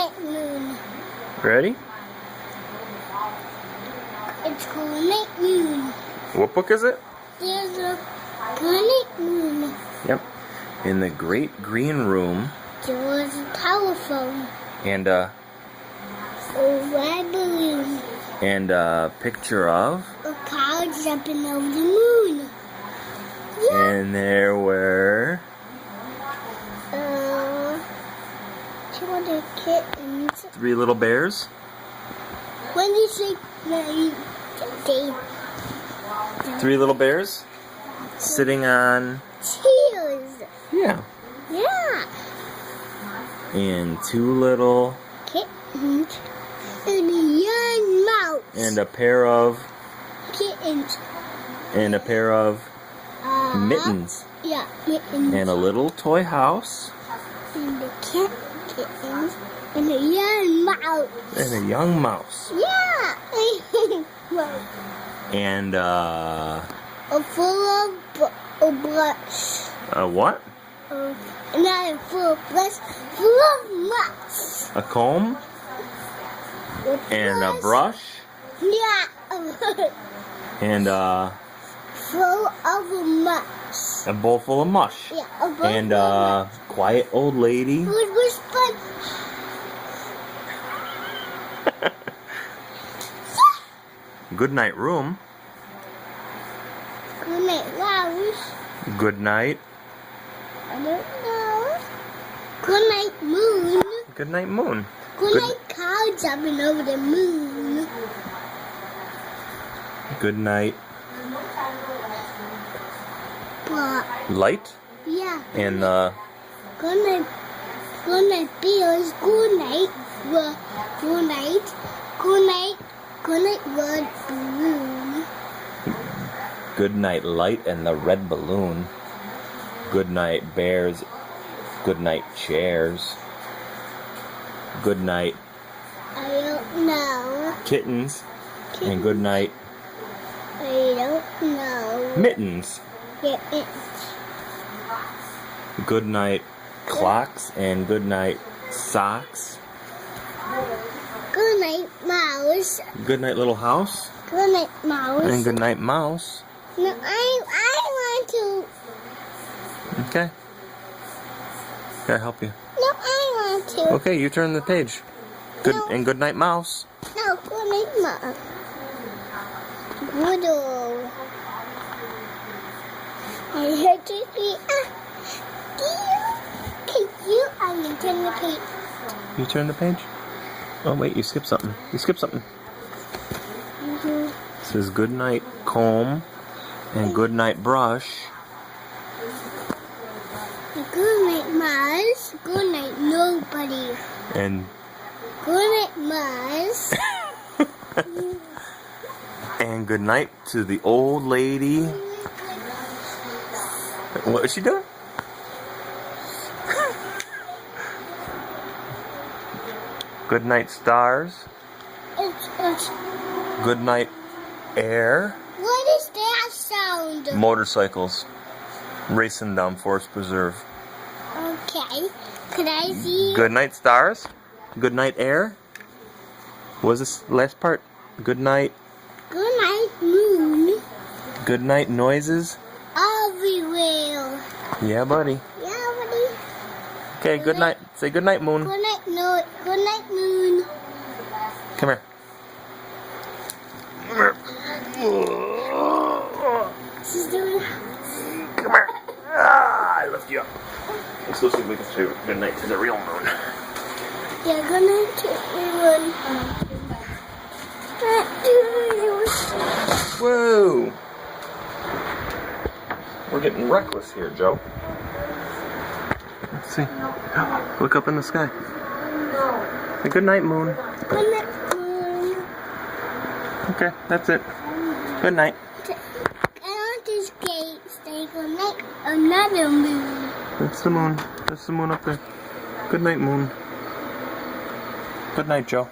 Goodnight Moon. Ready? It's Goodnight Moon. What book is it? There's a Goodnight Moon. Yep. In the great green room. There was a telephone. And A red balloon. and a picture of. A cow jumping over the moon. Yeah. And there were. Two other kittens. 3 little bears. When you say they 3 little bears. Sitting on. cheers. Yeah. Yeah. And 2 little. Kittens. And a young mouse. And a pair of. Kittens. And a pair of mittens. Yeah, mittens. And a little toy house. And the kittens. And a young mouse. And a young mouse. Yeah. And full of brush. a what? Not full of brush. Full of mouse. A comb. And a brush. Yeah. And Full of mush. a bowl full of mush. Yeah, a bowl And full of mush. quiet old lady. It was fun. Goodnight room. Goodnight mouse. Good night. I don't know. Goodnight moon. Good night moon. Goodnight cow jumping over the moon. Good night But light. yeah. And Goodnight bears. Goodnight. Goodnight. Goodnight. Goodnight red balloon. good night light and the red balloon. Good night bears. Good night chairs. Good night I don't know. kittens. And good night I don't know. mittens. Kittens. Good night clocks and good night socks. Goodnight mouse. Good night little house. Goodnight mouse. And good night mouse. No, I want to. Okay. Can I help you? No, I want to. Okay, you turn the page. Good No. and good night mouse. No, goodnight mouse. Good old. I heard you say, can you? I can turn the page. You turn the page? Oh wait, you skipped something. You skipped something. Mm-hmm. It says good night comb and good night brush. Goodnight mouse. Goodnight nobody. And Goodnight mouse. and good night to the old lady. What is she doing? Good night stars. It's Good night air. what is that sound? Motorcycles racing down Forest Preserve. Okay. Could I see? Good night stars. Good night air. What was this last part? Good night. Goodnight moon. Good night noises. Everywhere. Yeah, buddy. Yeah, buddy. Okay, good night. Say good night, moon. Goodnight no. Goodnight moon. Come here. Come here. She's doing. Come here. Ah, I lift you up. Let's go see if we can say good night to the real moon. Yeah, goodnight to everyone. Whoa. We're getting reckless here, Joe. Let's see. Look up in the sky. Say good night, moon. Goodnight moon. Okay, that's it. Good night. I want this gate. Say goodnight. Another moon. That's the moon. That's the moon up there. Good night, moon. Good night, Joe.